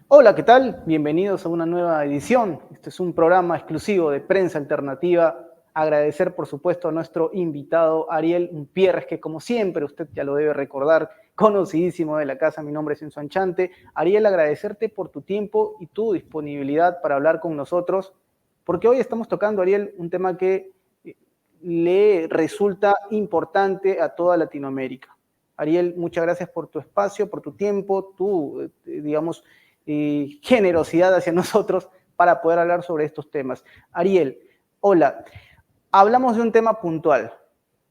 Hola, ¿qué tal? Bienvenidos a una nueva edición. Este es un programa exclusivo de Prensa Alternativa. Agradecer, por supuesto, a nuestro invitado Ariel Umpierres, que como siempre, usted ya lo debe recordar, conocidísimo de la casa. Mi nombre es Enzo Anchante. Ariel, agradecerte por tu tiempo y tu disponibilidad para hablar con nosotros, porque hoy estamos tocando, Ariel, un tema que le resulta importante a toda Latinoamérica. Ariel, muchas gracias por tu espacio, por tu tiempo, tu, digamos, generosidad hacia nosotros para poder hablar sobre estos temas. Ariel, hola, hablamos de un tema puntual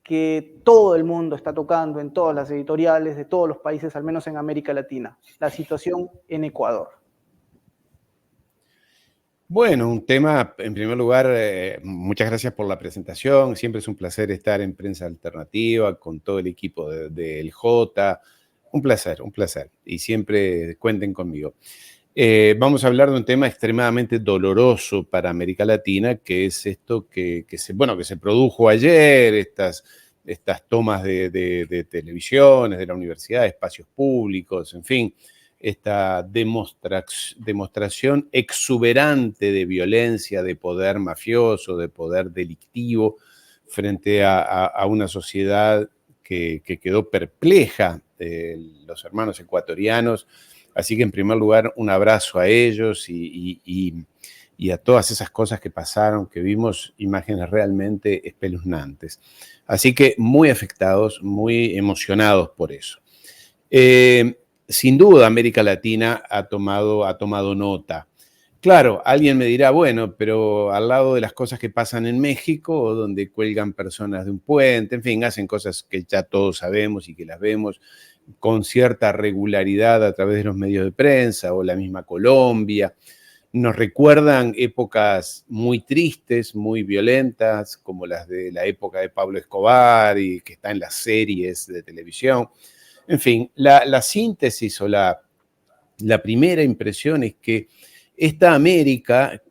que todo el mundo está tocando en todas las editoriales de todos los países, al menos en América Latina, la situación en Ecuador. Bueno, un tema, en primer lugar, muchas gracias por la presentación. Siempre es un placer estar en Prensa Alternativa con todo el equipo del J. Un placer, un placer. Y siempre cuenten conmigo. Vamos a hablar de un tema extremadamente doloroso para América Latina, que es esto que se produjo ayer, estas tomas de televisiones, de la universidad, de espacios públicos, en fin, esta demostración exuberante de violencia, de poder mafioso, de poder delictivo, frente a una sociedad que quedó perpleja, los hermanos ecuatorianos. Así que, en primer lugar, un abrazo a ellos y a todas esas cosas que pasaron, que vimos imágenes realmente espeluznantes. Así que muy afectados, muy emocionados por eso. Sin duda, América Latina ha tomado nota. Claro, alguien me dirá, bueno, pero al lado de las cosas que pasan en México, donde cuelgan personas de un puente, en fin, hacen cosas que ya todos sabemos y que las vemos con cierta regularidad a través de los medios de prensa, o la misma Colombia. Nos recuerdan épocas muy tristes, muy violentas, como las de la época de Pablo Escobar y que está en las series de televisión. En fin, la síntesis o la primera impresión es que esta América,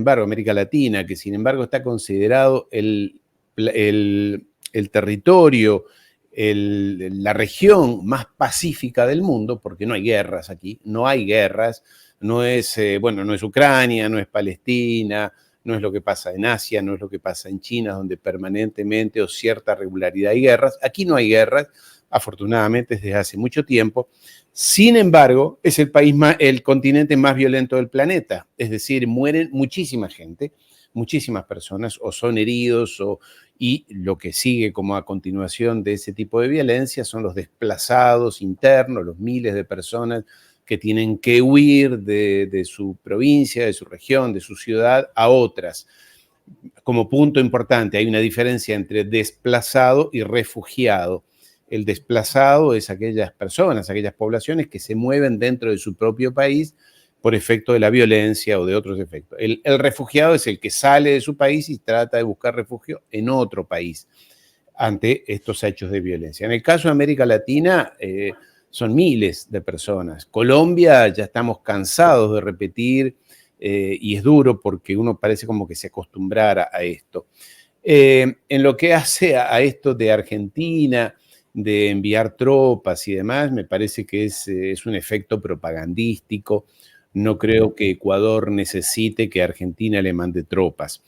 América Latina, que sin embargo está considerado el territorio, la región más pacífica del mundo, porque no hay guerras aquí, no hay guerras, no es Ucrania, no es Palestina, no es lo que pasa en Asia, no es lo que pasa en China, donde permanentemente o cierta regularidad hay guerras. Aquí no hay guerras, afortunadamente desde hace mucho tiempo. Sin embargo, es el continente más violento del planeta, es decir, mueren muchísima gente, muchísimas personas, o son heridos, y lo que sigue como a continuación de ese tipo de violencia son los desplazados internos, los miles de personas que tienen que huir de su provincia, de su región, de su ciudad a otras. Como punto importante, hay una diferencia entre desplazado y refugiado. El desplazado es aquellas personas, aquellas poblaciones que se mueven dentro de su propio país por efecto de la violencia o de otros efectos. El refugiado es el que sale de su país y trata de buscar refugio en otro país ante estos hechos de violencia. En el caso de América Latina, son miles de personas. Colombia, ya estamos cansados de repetir, y es duro porque uno parece como que se acostumbrara a esto. En lo que hace a esto de Argentina, de enviar tropas y demás, me parece que es un efecto propagandístico. No creo que Ecuador necesite que Argentina le mande tropas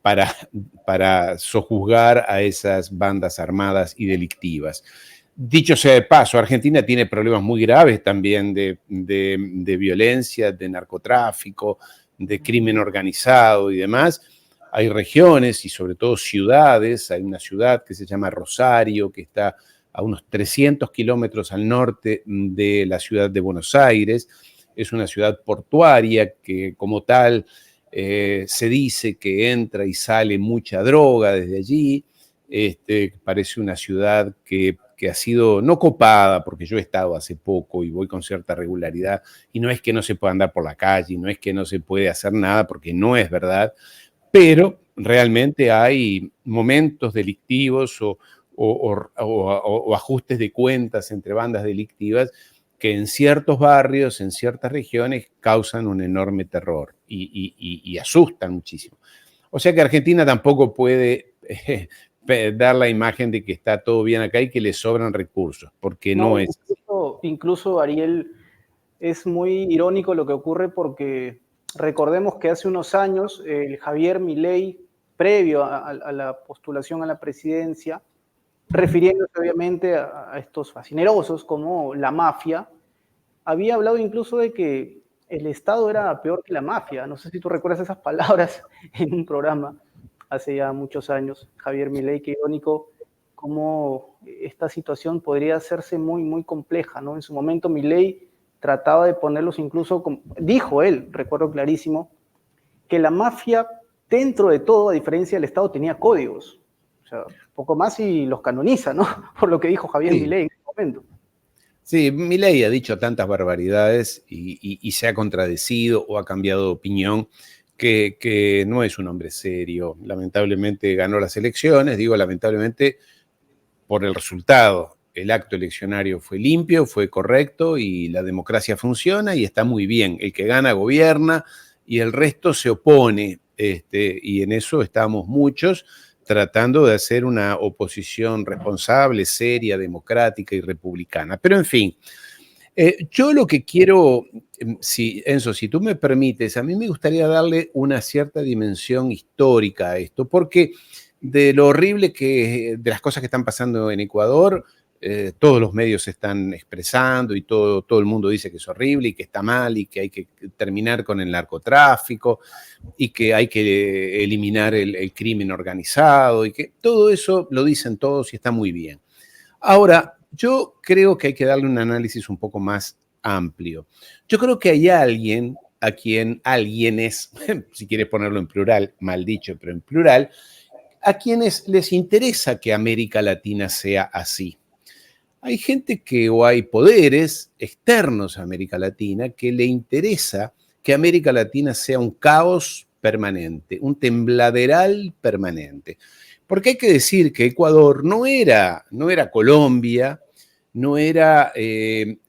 para sojuzgar a esas bandas armadas y delictivas. Dicho sea de paso, Argentina tiene problemas muy graves también de violencia, de narcotráfico, de crimen organizado y demás. Hay regiones y sobre todo ciudades. Hay una ciudad que se llama Rosario, que está a unos 300 kilómetros al norte de la ciudad de Buenos Aires. Es una ciudad portuaria que, como tal, se dice que entra y sale mucha droga desde allí. Parece una ciudad que ha sido no copada, porque yo he estado hace poco y voy con cierta regularidad, y no es que no se pueda andar por la calle, no es que no se puede hacer nada, porque no es verdad, pero realmente hay momentos delictivos o ajustes de cuentas entre bandas delictivas que en ciertos barrios, en ciertas regiones, causan un enorme terror y asustan muchísimo. O sea que Argentina tampoco puede dar la imagen de que está todo bien acá y que le sobran recursos, porque no No, es así. incluso Ariel, Es muy irónico lo que ocurre porque recordemos que hace unos años el Javier Milei, previo a la postulación a la presidencia, refiriéndose obviamente a estos fascinerosos como la mafia, había hablado incluso de que el Estado era peor que la mafia. No sé si tú recuerdas esas palabras en un programa hace ya muchos años. Javier Milei, qué irónico cómo esta situación podría hacerse muy, muy compleja, ¿no? En su momento Milei trataba de ponerlos incluso, dijo él, recuerdo clarísimo, que la mafia, dentro de todo, a diferencia del Estado, tenía códigos. O sea, poco más y los canoniza, ¿no? Por lo que dijo Javier Milei en ese momento. Sí, Milei ha dicho tantas barbaridades y se ha contradecido o ha cambiado de opinión que no es un hombre serio. Lamentablemente ganó las elecciones, digo lamentablemente por el resultado. El acto eleccionario fue limpio, fue correcto y la democracia funciona y está muy bien. El que gana gobierna y el resto se opone, y en eso estamos muchos tratando de hacer una oposición responsable, seria, democrática y republicana. Pero en fin, yo lo que quiero, Enzo, si tú me permites, a mí me gustaría darle una cierta dimensión histórica a esto, porque de lo horrible de las cosas que están pasando en Ecuador, todos los medios se están expresando y todo el mundo dice que es horrible y que está mal y que hay que terminar con el narcotráfico y que hay que eliminar el crimen organizado y que todo eso lo dicen todos y está muy bien. Ahora, yo creo que hay que darle un análisis un poco más amplio. Yo creo que hay alguien a quien alguienes, si quieres ponerlo en plural, mal dicho, pero en plural, a quienes les interesa que América Latina sea así. Hay gente o hay poderes externos a América Latina que le interesa que América Latina sea un caos permanente, un tembladeral permanente. Porque hay que decir que Ecuador no era Colombia, no era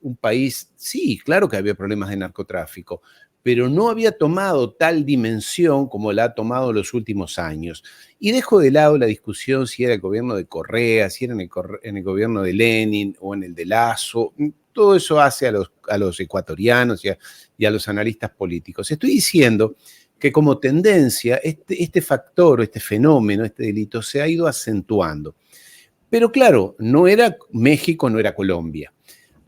un país, sí, claro que había problemas de narcotráfico, pero no había tomado tal dimensión como la ha tomado los últimos años. Y dejo de lado la discusión si era el gobierno de Correa, si era en el gobierno de Lenin o en el de Lasso. Todo eso hace a los ecuatorianos y a los analistas políticos. Estoy diciendo que como tendencia este factor, este fenómeno, este delito se ha ido acentuando. Pero claro, no era México, no era Colombia.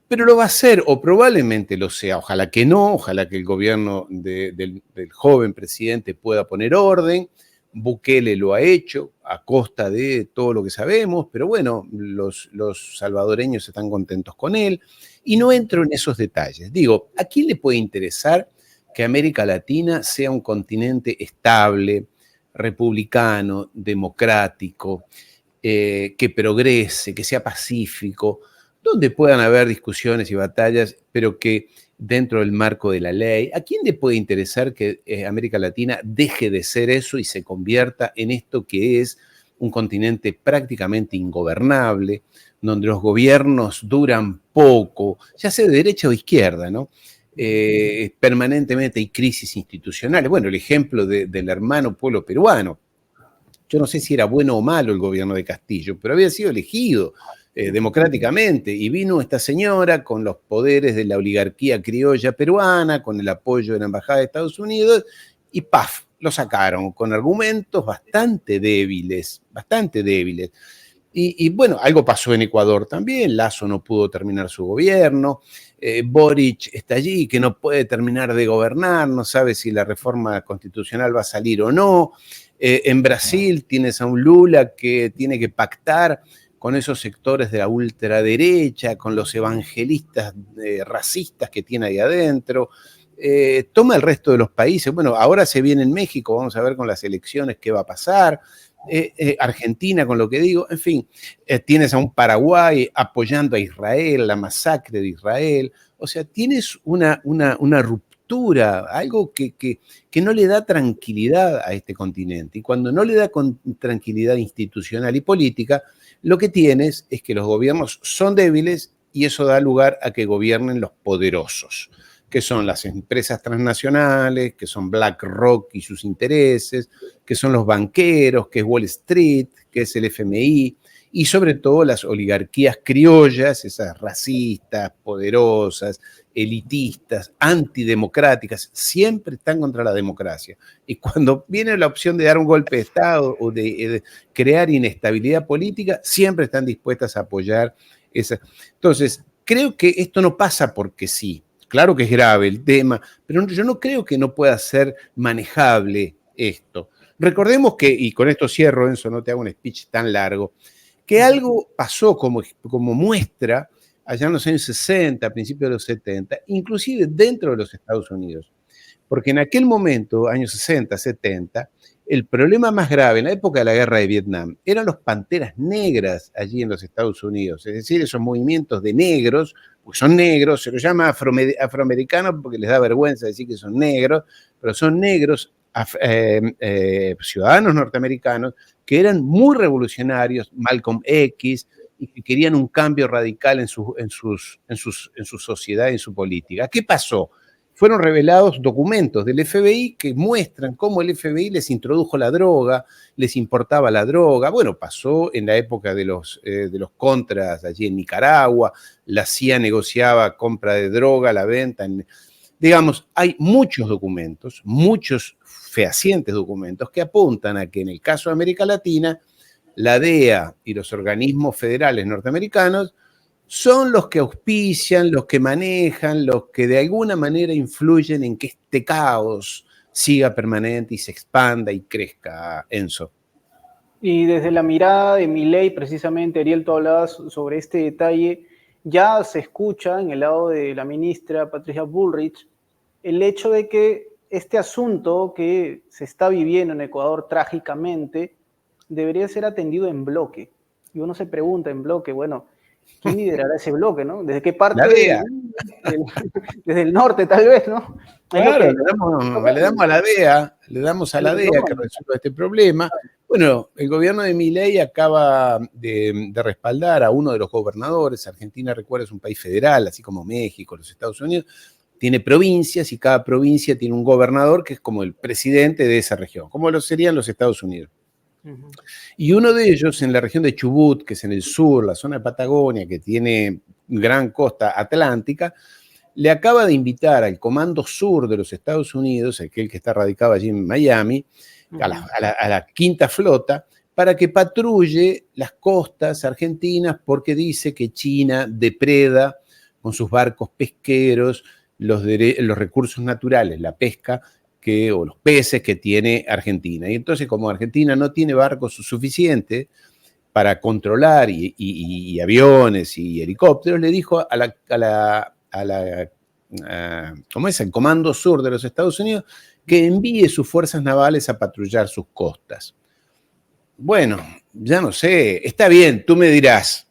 Pero lo va a ser, o probablemente lo sea. Ojalá que no, ojalá que el gobierno del joven presidente pueda poner orden. Bukele lo ha hecho a costa de todo lo que sabemos, pero bueno, los salvadoreños están contentos con él. Y no entro en esos detalles. Digo, ¿a quién le puede interesar que América Latina sea un continente estable, republicano, democrático, que progrese, que sea pacífico, donde puedan haber discusiones y batallas, pero que dentro del marco de la ley? ¿A quién le puede interesar que América Latina deje de ser eso y se convierta en esto que es un continente prácticamente ingobernable, donde los gobiernos duran poco, ya sea de derecha o izquierda, ¿no? Permanentemente hay crisis institucionales. Bueno, el ejemplo del hermano pueblo peruano. Yo no sé si era bueno o malo el gobierno de Castillo, pero había sido elegido democráticamente y vino esta señora con los poderes de la oligarquía criolla peruana, con el apoyo de la Embajada de Estados Unidos y ¡paf! Lo sacaron con argumentos bastante débiles, bastante débiles. Y bueno, algo pasó en Ecuador también. Lasso no pudo terminar su gobierno. Boric está allí, que no puede terminar de gobernar, no sabe si la reforma constitucional va a salir o no. En Brasil tienes a un Lula que tiene que pactar con esos sectores de la ultraderecha, con los evangelistas racistas que tiene ahí adentro. Toma el resto de los países. Bueno, ahora se viene en México, vamos a ver con las elecciones qué va a pasar. Argentina, con lo que digo, en fin, tienes a un Paraguay apoyando a Israel, la masacre de Israel. O sea, tienes una ruptura, algo que no le da tranquilidad a este continente. Y cuando no le da tranquilidad institucional y política, lo que tienes es que los gobiernos son débiles y eso da lugar a que gobiernen los poderosos, que son las empresas transnacionales, que son BlackRock y sus intereses, que son los banqueros, que es Wall Street, que es el FMI, y sobre todo las oligarquías criollas, esas racistas, poderosas, elitistas, antidemocráticas, siempre están contra la democracia. Y cuando viene la opción de dar un golpe de Estado o de crear inestabilidad política, siempre están dispuestas a apoyar esa. Entonces, creo que esto no pasa porque sí. Claro que es grave el tema, pero yo no creo que no pueda ser manejable esto. Recordemos que, y con esto cierro, Enzo, no te hago un speech tan largo, que algo pasó como muestra allá en los años 60, a principios de los 70, inclusive dentro de los Estados Unidos. Porque en aquel momento, años 60, 70, el problema más grave en la época de la guerra de Vietnam eran los panteras negras allí en los Estados Unidos, es decir, esos movimientos de negros, porque son negros, se los llama afroamericanos porque les da vergüenza decir que son negros, pero son negros, ciudadanos norteamericanos, que eran muy revolucionarios, Malcolm X, y que querían un cambio radical en su sociedad y en su política. ¿Qué pasó? Fueron revelados documentos del FBI que muestran cómo el FBI les introdujo la droga, les importaba la droga. Bueno, pasó en la época de los contras allí en Nicaragua, la CIA negociaba compra de droga, la venta. Digamos, hay muchos documentos, muchos fehacientes documentos que apuntan a que en el caso de América Latina, la DEA y los organismos federales norteamericanos son los que auspician, los que manejan, los que de alguna manera influyen en que este caos siga permanente y se expanda y crezca, Enzo. Y desde la mirada de Milei, precisamente, Ariel, tú hablabas sobre este detalle, ya se escucha en el lado de la ministra Patricia Bullrich el hecho de que este asunto que se está viviendo en Ecuador trágicamente debería ser atendido en bloque. Y uno se pregunta en bloque, bueno, ¿quién liderará ese bloque, no? ¿Desde qué parte? La DEA. Desde el norte, tal vez, ¿no? Claro, le damos a la DEA, que resuelva este problema. Bueno, el gobierno de Milei acaba de respaldar a uno de los gobernadores. Argentina, recuerda, es un país federal, así como México, los Estados Unidos. Tiene provincias y cada provincia tiene un gobernador que es como el presidente de esa región, como lo serían los Estados Unidos. Uh-huh. Y uno de ellos en la región de Chubut, que es en el sur, la zona de Patagonia, que tiene gran costa atlántica, le acaba de invitar al Comando Sur de los Estados Unidos, aquel que está radicado allí en Miami, a la quinta flota, para que patrulle las costas argentinas porque dice que China depreda con sus barcos pesqueros los recursos naturales, la pesca o los peces que tiene Argentina. Y entonces, como Argentina no tiene barcos suficientes para controlar y aviones y helicópteros, le dijo ¿cómo es? El Comando Sur de los Estados Unidos que envíe sus fuerzas navales a patrullar sus costas. Bueno, ya no sé, está bien, tú me dirás,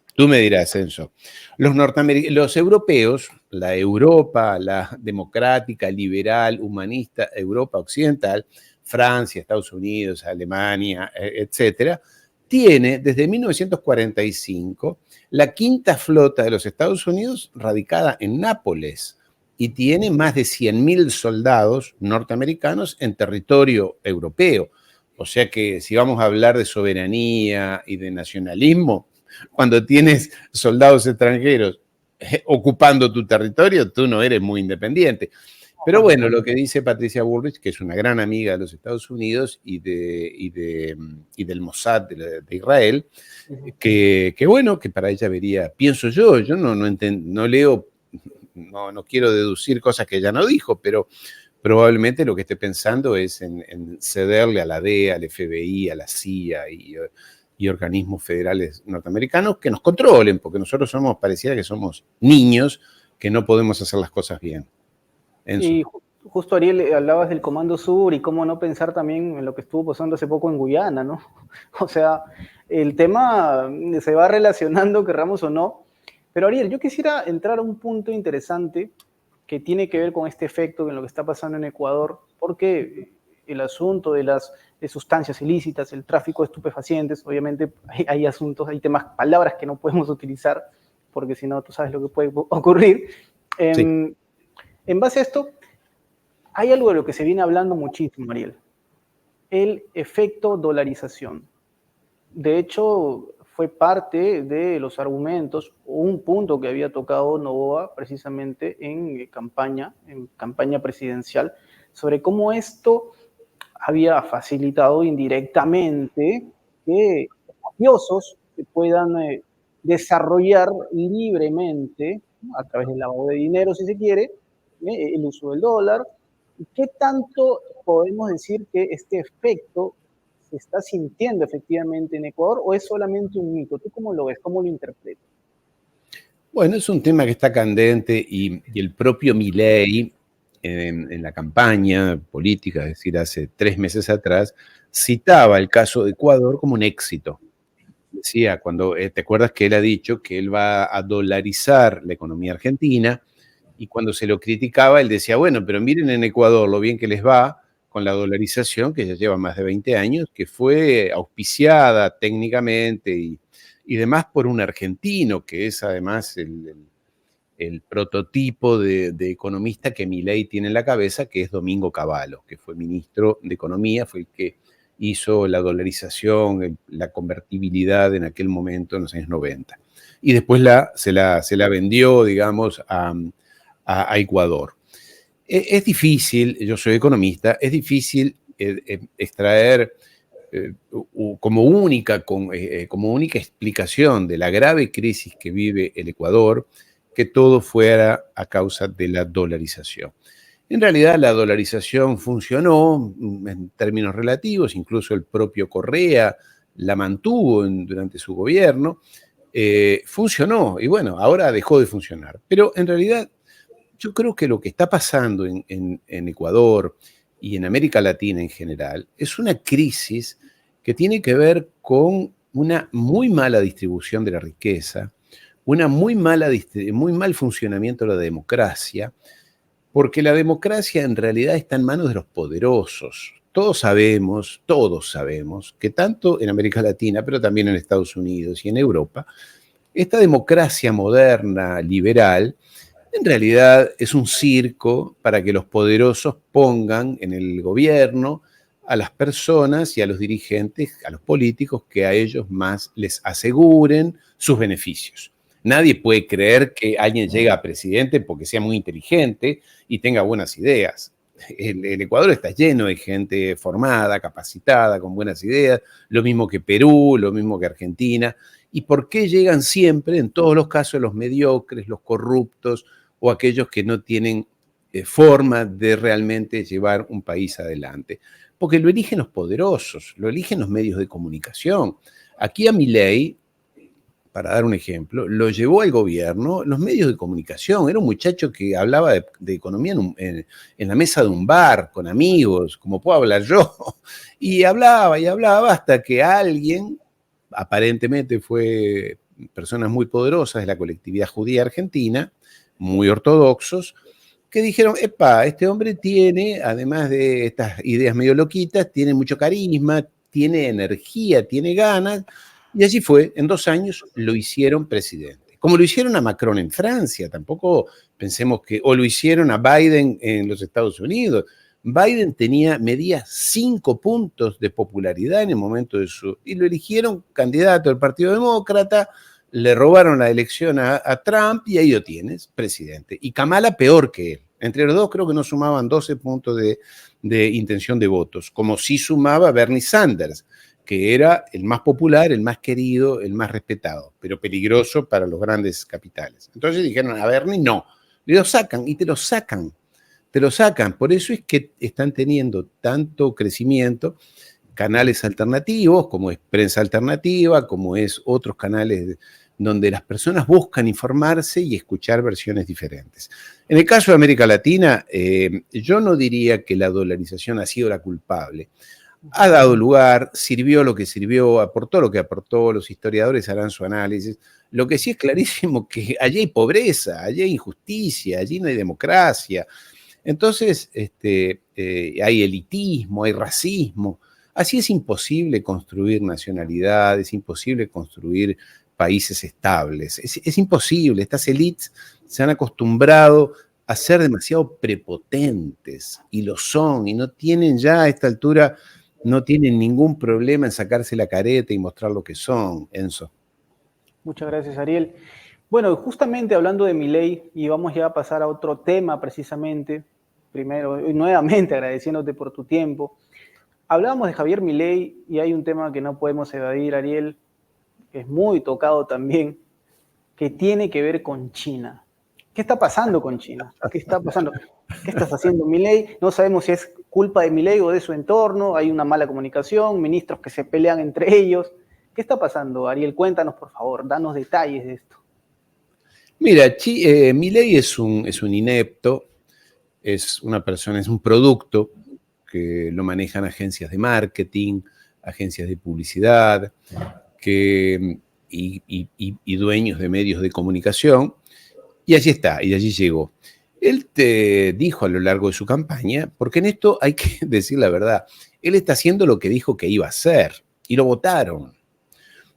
Enzo. Los europeos, la Europa, la democrática, liberal, humanista, Europa occidental, Francia, Estados Unidos, Alemania, etcétera, tiene desde 1945 la quinta flota de los Estados Unidos radicada en Nápoles y tiene más de 100.000 soldados norteamericanos en territorio europeo. O sea que si vamos a hablar de soberanía y de nacionalismo, cuando tienes soldados extranjeros ocupando tu territorio, tú no eres muy independiente. Pero bueno, lo que dice Patricia Bullrich, que es una gran amiga de los Estados Unidos y del Mossad de Israel, que bueno, que para ella vería, pienso yo no leo, no quiero deducir cosas que ella no dijo, pero probablemente lo que esté pensando es en cederle a la DEA, al FBI, a la CIA y organismos federales norteamericanos que nos controlen, porque nosotros pareciera que somos niños que no podemos hacer las cosas bien. Enzo. Y justo, Ariel, hablabas del Comando Sur y cómo no pensar también en lo que estuvo pasando hace poco en Guyana, ¿no? O sea, el tema se va relacionando, querramos o no. Pero Ariel, yo quisiera entrar a un punto interesante que tiene que ver con este efecto en lo que está pasando en Ecuador, porque el asunto de las sustancias ilícitas, el tráfico de estupefacientes, obviamente hay asuntos, hay temas, palabras que no podemos utilizar, porque si no, tú sabes lo que puede ocurrir. Sí. En base a esto, hay algo de lo que se viene hablando muchísimo, Ariel, el efecto dolarización. De hecho, fue parte de los argumentos, un punto que había tocado Noboa precisamente en campaña presidencial, sobre cómo esto había facilitado indirectamente que los mafiosos se puedan desarrollar libremente, ¿no?, a través del lavado de dinero, si se quiere, el uso del dólar. ¿Qué tanto podemos decir que este efecto se está sintiendo efectivamente en Ecuador o es solamente un mito? ¿Tú cómo lo ves? ¿Cómo lo interpretas? Bueno, es un tema que está candente y el propio Milei en la campaña política, es decir, hace 3 meses atrás, citaba el caso de Ecuador como un éxito. Decía, te acuerdas que él ha dicho que él va a dolarizar la economía argentina y cuando se lo criticaba, él decía, bueno, pero miren en Ecuador lo bien que les va con la dolarización, que ya lleva más de 20 años, que fue auspiciada técnicamente y demás por un argentino, que es además el prototipo de economista que Milei tiene en la cabeza, que es Domingo Cavallo, que fue ministro de Economía, fue el que hizo la dolarización, la convertibilidad en aquel momento, en los años 90. Y después se la vendió, digamos, a Ecuador. Es difícil, yo soy economista, es difícil extraer como única explicación de la grave crisis que vive el Ecuador, que todo fuera a causa de la dolarización. En realidad la dolarización funcionó en términos relativos, incluso el propio Correa la mantuvo durante su gobierno, funcionó y bueno, ahora dejó de funcionar. Pero en realidad yo creo que lo que está pasando en Ecuador y en América Latina en general es una crisis que tiene que ver con una muy mala distribución de la riqueza, muy mal funcionamiento de la democracia, porque la democracia en realidad está en manos de los poderosos. Todos sabemos que tanto en América Latina, pero también en Estados Unidos y en Europa, esta democracia moderna, liberal, en realidad es un circo para que los poderosos pongan en el gobierno a las personas y a los dirigentes, a los políticos, que a ellos más les aseguren sus beneficios. Nadie puede creer que alguien llega a presidente porque sea muy inteligente y tenga buenas ideas. El Ecuador está lleno de gente formada, capacitada, con buenas ideas, lo mismo que Perú, lo mismo que Argentina. ¿Y por qué llegan siempre, en todos los casos, los mediocres, los corruptos o aquellos que no tienen forma de realmente llevar un país adelante? Porque lo eligen los poderosos, lo eligen los medios de comunicación. Aquí a Milei, para dar un ejemplo, lo llevó al gobierno los medios de comunicación. Era un muchacho que hablaba de economía en la mesa de un bar, con amigos, como puedo hablar yo. Y hablaba hasta que alguien, aparentemente fue personas muy poderosas de la colectividad judía argentina, muy ortodoxos, que dijeron, epa, este hombre tiene, además de estas ideas medio loquitas, tiene mucho carisma, tiene energía, tiene ganas. Y así fue, en 2 años lo hicieron presidente. Como lo hicieron a Macron en Francia, tampoco pensemos o lo hicieron a Biden en los Estados Unidos. Biden medía 5 puntos de popularidad en el momento y lo eligieron candidato del Partido Demócrata, le robaron la elección a Trump y ahí lo tienes, presidente. Y Kamala peor que él. Entre los dos creo que no sumaban 12 puntos de intención de votos, como sí sumaba Bernie Sanders, que era el más popular, el más querido, el más respetado, pero peligroso para los grandes capitales. Entonces dijeron, a Bernie no, le lo sacan y te lo sacan. Por eso es que están teniendo tanto crecimiento canales alternativos, como es Prensa Alternativa, como es otros canales donde las personas buscan informarse y escuchar versiones diferentes. En el caso de América Latina, yo no diría que la dolarización ha sido la culpable. Ha dado lugar, sirvió lo que sirvió, aportó lo que aportó, los historiadores harán su análisis. Lo que sí es clarísimo que allí hay pobreza, allí hay injusticia, allí no hay democracia. Entonces, hay elitismo, hay racismo. Así es imposible construir nacionalidades, es imposible construir países estables. Es imposible. Estas élites se han acostumbrado a ser demasiado prepotentes, y lo son, y no tienen ya a esta altura, no tienen ningún problema en sacarse la careta y mostrar lo que son, Enzo. Muchas gracias, Ariel. Bueno, justamente hablando de Milei, y vamos ya a pasar a otro tema precisamente, primero y nuevamente agradeciéndote por tu tiempo. Hablábamos de Javier Milei y hay un tema que no podemos evadir, Ariel, que es muy tocado también, que tiene que ver con China. ¿Qué está pasando con China? ¿Qué está pasando? ¿Qué estás haciendo, Milei? No sabemos si es culpa de Milei o de su entorno, hay una mala comunicación, ministros que se pelean entre ellos. ¿Qué está pasando, Ariel? Cuéntanos, por favor, danos detalles de esto. Mira, Milei es un inepto, es una persona, es un producto que lo manejan agencias de marketing, agencias de publicidad, y dueños de medios de comunicación, y allí está, y allí llegó. Él te dijo a lo largo de su campaña, porque en esto hay que decir la verdad, él está haciendo lo que dijo que iba a hacer, y lo votaron.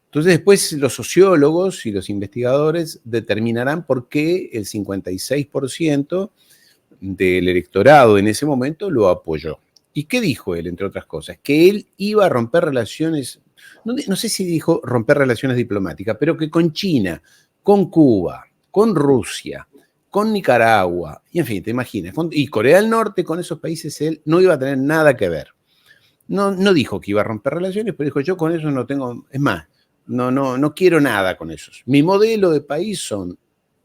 Entonces después los sociólogos y los investigadores determinarán por qué el 56% del electorado en ese momento lo apoyó. ¿Y qué dijo él, entre otras cosas? Que él iba a romper relaciones, no sé si dijo romper relaciones diplomáticas, pero que con China, con Cuba, con Rusia, con Nicaragua, y en fin, te imaginas, y Corea del Norte, con esos países él no iba a tener nada que ver. No dijo que iba a romper relaciones, pero dijo, yo con eso no tengo, es más, no quiero nada con esos. Mi modelo de país son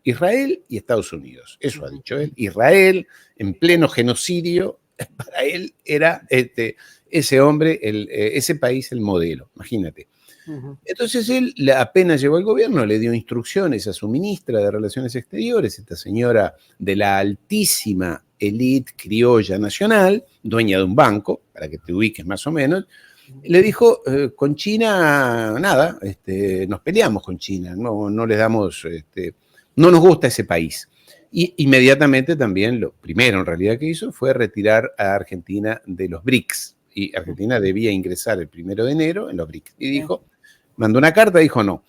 Israel y Estados Unidos. Eso ha dicho él. Israel, en pleno genocidio, para él era ese hombre, ese país, el modelo. Imagínate. Entonces él, apenas llegó al gobierno, le dio instrucciones a su ministra de Relaciones Exteriores, esta señora de la altísima élite criolla nacional, dueña de un banco, para que te ubiques más o menos, le dijo, con China, nada, nos peleamos con China, no les damos, no nos gusta ese país. Y inmediatamente también, lo primero en realidad que hizo fue retirar a Argentina de los BRICS. Y Argentina debía ingresar el 1 de enero en los BRICS. Y dijo, mandó una carta, dijo no.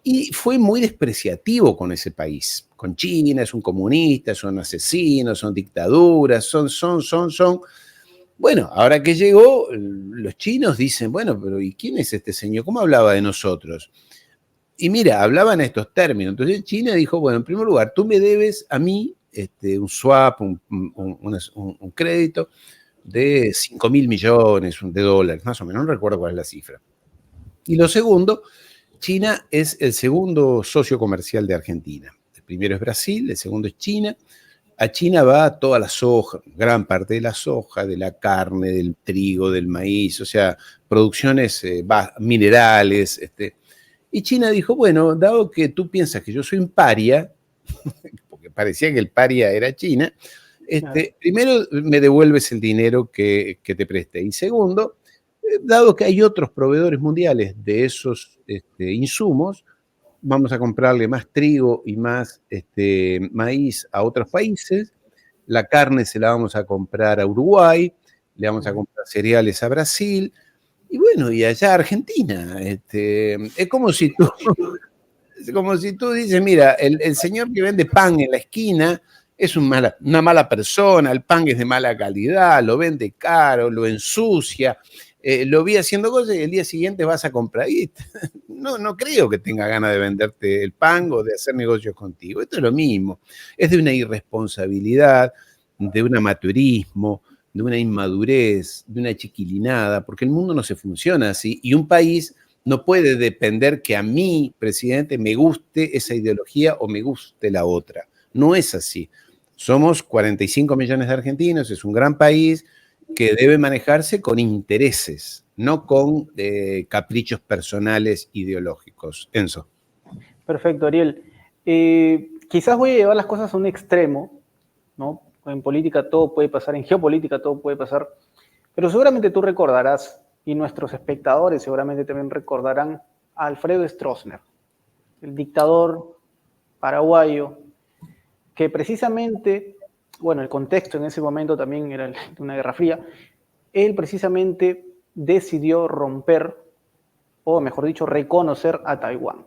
Y fue muy despreciativo con ese país. Con China, es un comunista, son asesinos, son dictaduras, son. Bueno, ahora que llegó, los chinos dicen, bueno, pero ¿y quién es este señor? ¿Cómo hablaba de nosotros? Y mira, hablaban estos términos. Entonces China dijo, bueno, en primer lugar, tú me debes a mí un swap, un crédito de 5.000 millones de dólares, más o menos, no recuerdo cuál es la cifra. Y lo segundo, China es el segundo socio comercial de Argentina. El primero es Brasil, el segundo es China. A China va toda la soja, gran parte de la soja, de la carne, del trigo, del maíz, o sea, producciones minerales. Y China dijo, bueno, dado que tú piensas que yo soy un paria, porque parecía que el paria era China, primero me devuelves el dinero que te presté. Y segundo, dado que hay otros proveedores mundiales de esos insumos, vamos a comprarle más trigo y más maíz a otros países, la carne se la vamos a comprar a Uruguay, le vamos a comprar cereales a Brasil, y bueno, y allá a Argentina. Es como si tú dices, mira, el señor que vende pan en la esquina es una mala persona, el pan es de mala calidad, lo vende caro, lo ensucia, lo vi haciendo cosas y el día siguiente vas a comprar. Y no creo que tenga ganas de venderte el pan o de hacer negocios contigo. Esto es lo mismo. Es de una irresponsabilidad, de un amateurismo, de una inmadurez, de una chiquilinada, porque el mundo no se funciona así y un país no puede depender que a mí, presidente, me guste esa ideología o me guste la otra. No es así. Somos 45 millones de argentinos, es un gran país que debe manejarse con intereses, no con caprichos personales ideológicos. Enzo. Perfecto, Ariel. Quizás voy a llevar las cosas a un extremo, ¿no? En política todo puede pasar, en geopolítica todo puede pasar, pero seguramente tú recordarás, y nuestros espectadores seguramente también recordarán, a Alfredo Stroessner, el dictador paraguayo, que precisamente, bueno, el contexto en ese momento también era una guerra fría, él precisamente decidió romper, o mejor dicho, reconocer a Taiwán.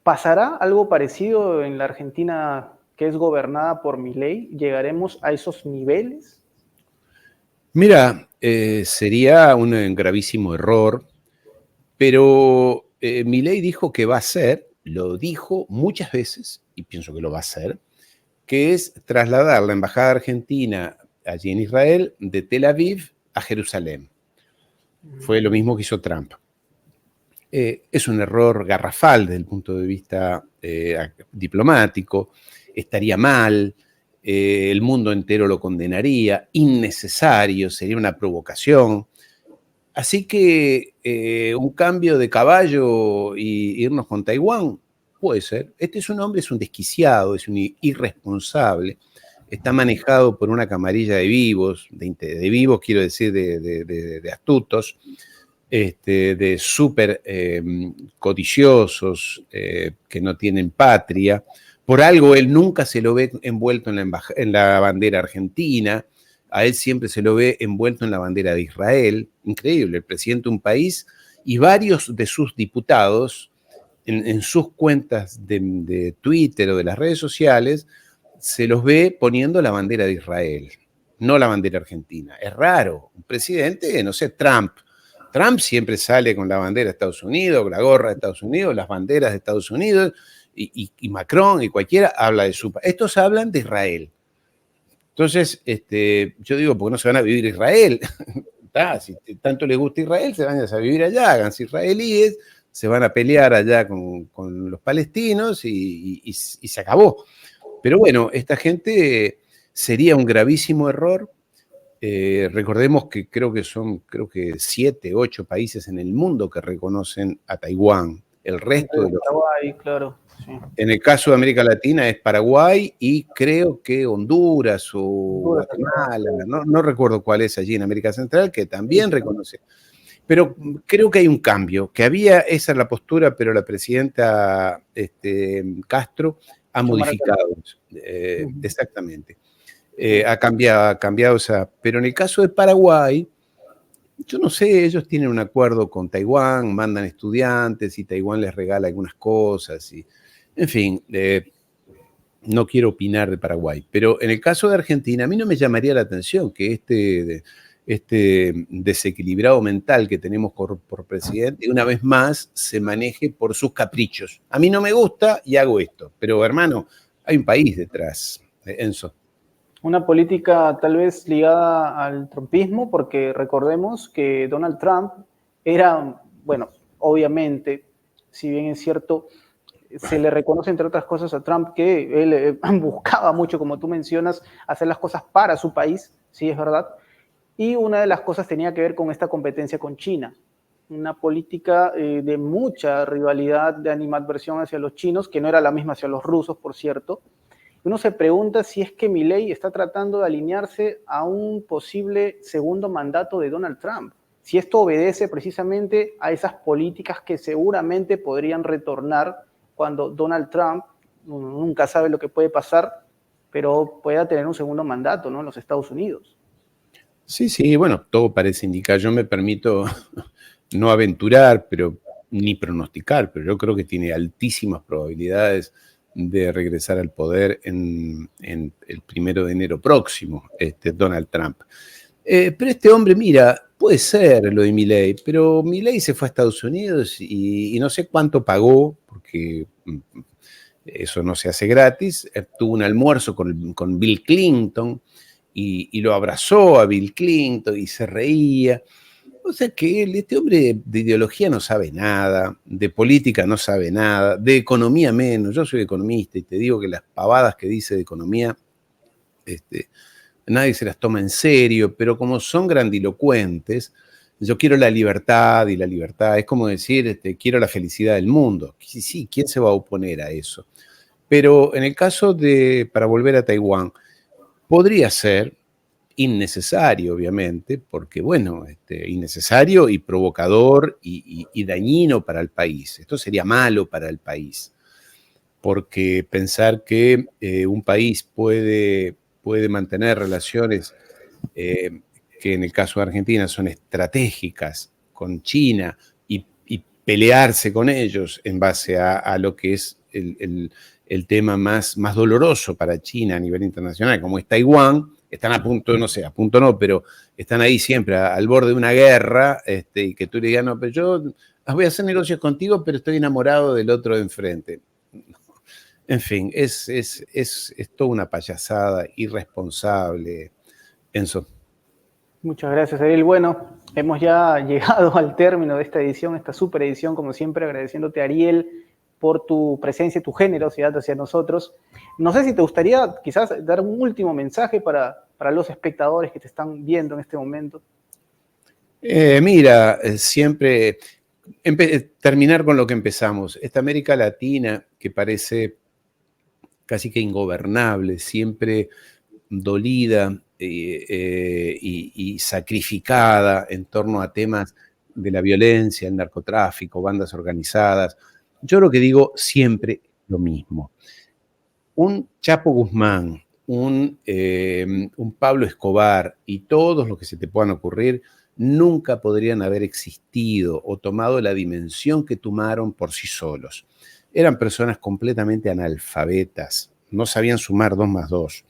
¿Pasará algo parecido en la Argentina que es gobernada por Milei? ¿Llegaremos a esos niveles? Mira, sería un gravísimo error, pero Milei dijo que va a hacer, lo dijo muchas veces, y pienso que lo va a hacer, que es trasladar la embajada argentina allí en Israel de Tel Aviv a Jerusalén. Fue lo mismo que hizo Trump. Es un error garrafal desde el punto de vista diplomático, estaría mal, el mundo entero lo condenaría, innecesario, sería una provocación. Así que un cambio de caballo y irnos con Taiwán puede ser. Este es un hombre, es un desquiciado, es un irresponsable. Está manejado por una camarilla de vivos, de vivos quiero decir, de astutos, de súper codiciosos, que no tienen patria. Por algo él nunca se lo ve envuelto en la bandera argentina, a él siempre se lo ve envuelto en la bandera de Israel. Increíble, el presidente de un país y varios de sus diputados en sus cuentas de Twitter o de las redes sociales se los ve poniendo la bandera de Israel, no la bandera argentina. Es raro, un presidente, no sé, Trump siempre sale con la bandera de Estados Unidos, la gorra de Estados Unidos, las banderas de Estados Unidos, y Macron y cualquiera habla de su país. Estos hablan de Israel. Entonces, yo digo, ¿por qué no se van a vivir a Israel? Si tanto les gusta Israel, se van a vivir allá, háganse israelíes, se van a pelear allá con los palestinos y se acabó. Pero bueno, esta gente sería un gravísimo error. Recordemos que creo que 7, 8 países en el mundo que reconocen a Taiwán. El resto de los... Paraguay, claro. Sí. En el caso de América Latina es Paraguay y creo que Honduras o Guatemala, no recuerdo cuál es allí en América Central, que también reconoce. Pero creo que hay un cambio, que había, esa es la postura, pero la presidenta Castro ha modificado. Exactamente. Ha cambiado esa. Pero en el caso de Paraguay, yo no sé, ellos tienen un acuerdo con Taiwán, mandan estudiantes y Taiwán les regala algunas cosas. En fin, no quiero opinar de Paraguay, pero en el caso de Argentina, a mí no me llamaría la atención que este desequilibrado mental que tenemos por presidente, una vez más, se maneje por sus caprichos. A mí no me gusta y hago esto, pero hermano, hay un país detrás, Enzo. Una política tal vez ligada al trumpismo, porque recordemos que Donald Trump era, bueno, obviamente, si bien es cierto, se le reconoce, entre otras cosas, a Trump que él buscaba mucho, como tú mencionas, hacer las cosas para su país, sí es verdad, y una de las cosas tenía que ver con esta competencia con China, una política de mucha rivalidad, de animadversión hacia los chinos, que no era la misma hacia los rusos, por cierto. Uno se pregunta si es que Milei está tratando de alinearse a un posible segundo mandato de Donald Trump. Si esto obedece precisamente a esas políticas que seguramente podrían retornar cuando Donald Trump, uno nunca sabe lo que puede pasar, pero pueda tener un segundo mandato, ¿no?, en los Estados Unidos. Sí, bueno, todo parece indicar. Yo me permito no aventurar, pero ni pronosticar, pero yo creo que tiene altísimas probabilidades de regresar al poder en el 1 de enero próximo, Donald Trump. Pero este hombre, mira, puede ser lo de Milei, pero Milei se fue a Estados Unidos y no sé cuánto pagó, porque eso no se hace gratis. Tuvo un almuerzo con Bill Clinton y lo abrazó a Bill Clinton y se reía. O sea que este hombre de ideología no sabe nada, de política no sabe nada, de economía menos. Yo soy economista y te digo que las pavadas que dice de economía, nadie se las toma en serio, pero como son grandilocuentes, yo quiero la libertad y la libertad. Es como decir, quiero la felicidad del mundo. Sí, ¿quién se va a oponer a eso? Pero en el caso para volver a Taiwán, podría ser innecesario, obviamente, porque, bueno, innecesario y provocador y dañino para el país. Esto sería malo para el país, porque pensar que un país puede mantener relaciones que en el caso de Argentina son estratégicas con China y pelearse con ellos en base a lo que es el tema más doloroso para China a nivel internacional, como es Taiwán. Están a punto, no sé, a punto no, pero están ahí siempre al borde de una guerra, y que tú le digas, no, pero yo voy a hacer negocios contigo, pero estoy enamorado del otro de enfrente. En fin, es toda una payasada irresponsable, Enzo. Muchas gracias, Ariel. Bueno, hemos ya llegado al término de esta edición, esta super edición, como siempre, agradeciéndote, Ariel, por tu presencia y tu generosidad hacia nosotros. No sé si te gustaría quizás dar un último mensaje para los espectadores que te están viendo en este momento. Mira, siempre terminar con lo que empezamos. Esta América Latina que parece casi que ingobernable, siempre dolida y sacrificada en torno a temas de la violencia, el narcotráfico, bandas organizadas. Yo lo que digo siempre lo mismo. Un Chapo Guzmán, un Pablo Escobar y todos los que se te puedan ocurrir nunca podrían haber existido o tomado la dimensión que tomaron por sí solos. Eran personas completamente analfabetas, no sabían sumar 2 más 2,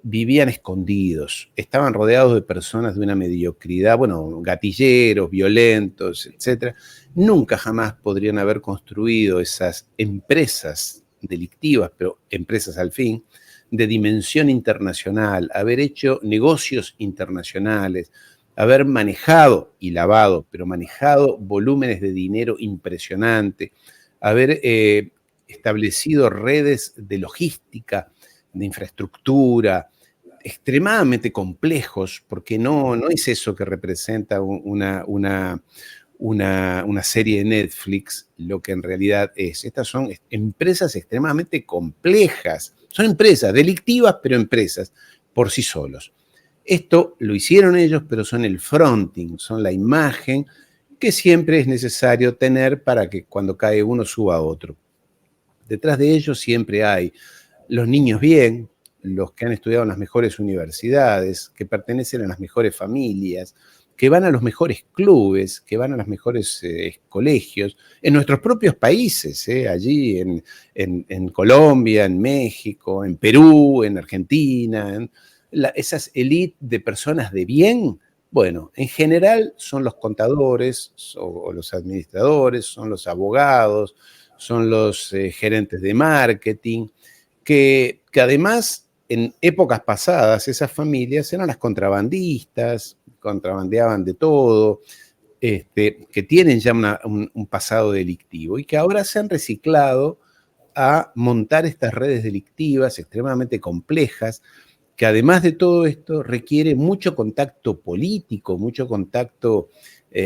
vivían escondidos, estaban rodeados de personas de una mediocridad, bueno, gatilleros, violentos, etc. Nunca jamás podrían haber construido esas empresas delictivas, pero empresas al fin, de dimensión internacional, haber hecho negocios internacionales, haber manejado y lavado, pero manejado volúmenes de dinero impresionante, haber establecido redes de logística, de infraestructura, extremadamente complejos, porque no es eso que representa una serie de Netflix, lo que en realidad es. Estas son empresas extremadamente complejas, son empresas delictivas, pero empresas por sí solos. Esto lo hicieron ellos, pero son el fronting, son la imagen que siempre es necesario tener para que cuando cae uno suba otro. Detrás de ellos siempre hay los niños bien, los que han estudiado en las mejores universidades, que pertenecen a las mejores familias, que van a los mejores clubes, que van a los mejores colegios, en nuestros propios países, allí en Colombia, en México, en Perú, en Argentina, esas élites de personas de bien. Bueno, en general son los contadores o los administradores, son los abogados, son los gerentes de marketing, que además en épocas pasadas esas familias eran las contrabandistas, contrabandeaban de todo, que tienen ya un pasado delictivo y que ahora se han reciclado a montar estas redes delictivas extremadamente complejas, que además de todo esto requiere mucho contacto político, mucho contacto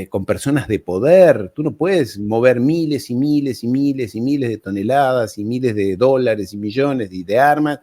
con personas de poder. Tú no puedes mover miles y miles y miles y miles de toneladas y miles de dólares y millones de armas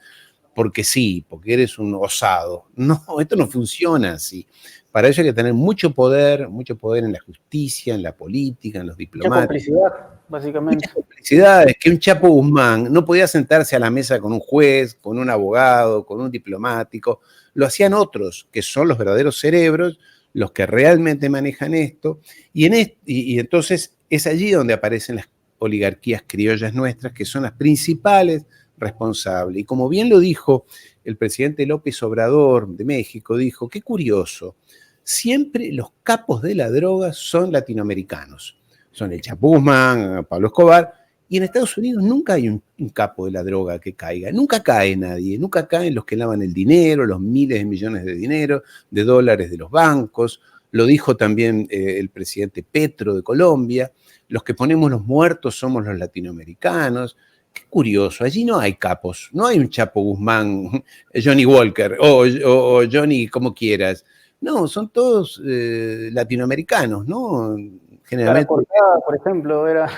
porque sí, porque eres un osado. No, esto no funciona así. Para eso hay que tener mucho poder en la justicia, en la política, en los diplomáticos. Mucha complicidad, básicamente. Muchas complicidades, que un Chapo Guzmán no podía sentarse a la mesa con un juez, con un abogado, con un diplomático. Lo hacían otros, que son los verdaderos cerebros, los que realmente manejan esto. Y entonces es allí donde aparecen las oligarquías criollas nuestras, que son las principales responsables. Y como bien lo dijo el presidente López Obrador de México, dijo, qué curioso, siempre los capos de la droga son latinoamericanos. Son el Chapo Guzmán, Pablo Escobar, y en Estados Unidos nunca hay un capo de la droga que caiga, nunca cae nadie, nunca caen los que lavan el dinero, los miles de millones de dinero, de dólares de los bancos. Lo dijo también el presidente Petro de Colombia, los que ponemos los muertos somos los latinoamericanos. Qué curioso, allí no hay capos, no hay un Chapo Guzmán, Johnny Walker o Johnny como quieras. No, son todos latinoamericanos, ¿no? Generalmente. Cortada, por ejemplo, era.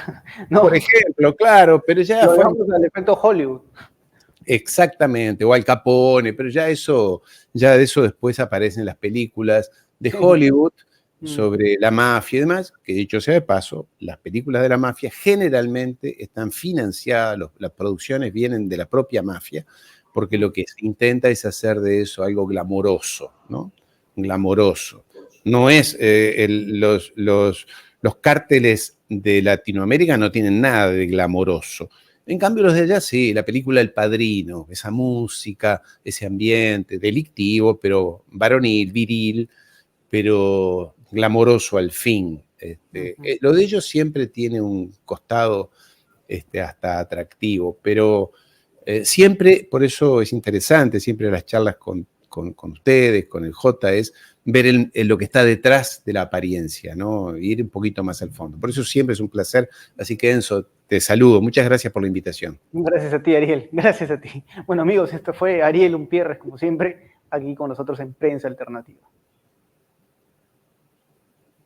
No, por ejemplo, claro, pero ya. Vamos al efecto Hollywood. Exactamente, o Al Capone, pero ya de eso después aparecen las películas de Hollywood sobre la mafia y demás, que dicho sea de paso, las películas de la mafia generalmente están financiadas, las producciones vienen de la propia mafia, porque lo que se intenta es hacer de eso algo glamoroso, ¿no? Glamoroso. No es los cárteles de Latinoamérica no tienen nada de glamoroso. En cambio, los de allá sí, la película El Padrino, esa música, ese ambiente delictivo, pero varonil, viril, pero glamoroso al fin. Lo de ellos siempre tiene un costado hasta atractivo, pero siempre, por eso es interesante, siempre las charlas con ustedes, con el J, es ver lo que está detrás de la apariencia, ¿no? Ir un poquito más al fondo. Por eso siempre es un placer. Así que, Enzo, te saludo. Muchas gracias por la invitación. Gracias a ti, Ariel. Gracias a ti. Bueno, amigos, esto fue Ariel Umpierres, como siempre, aquí con nosotros en Prensa Alternativa.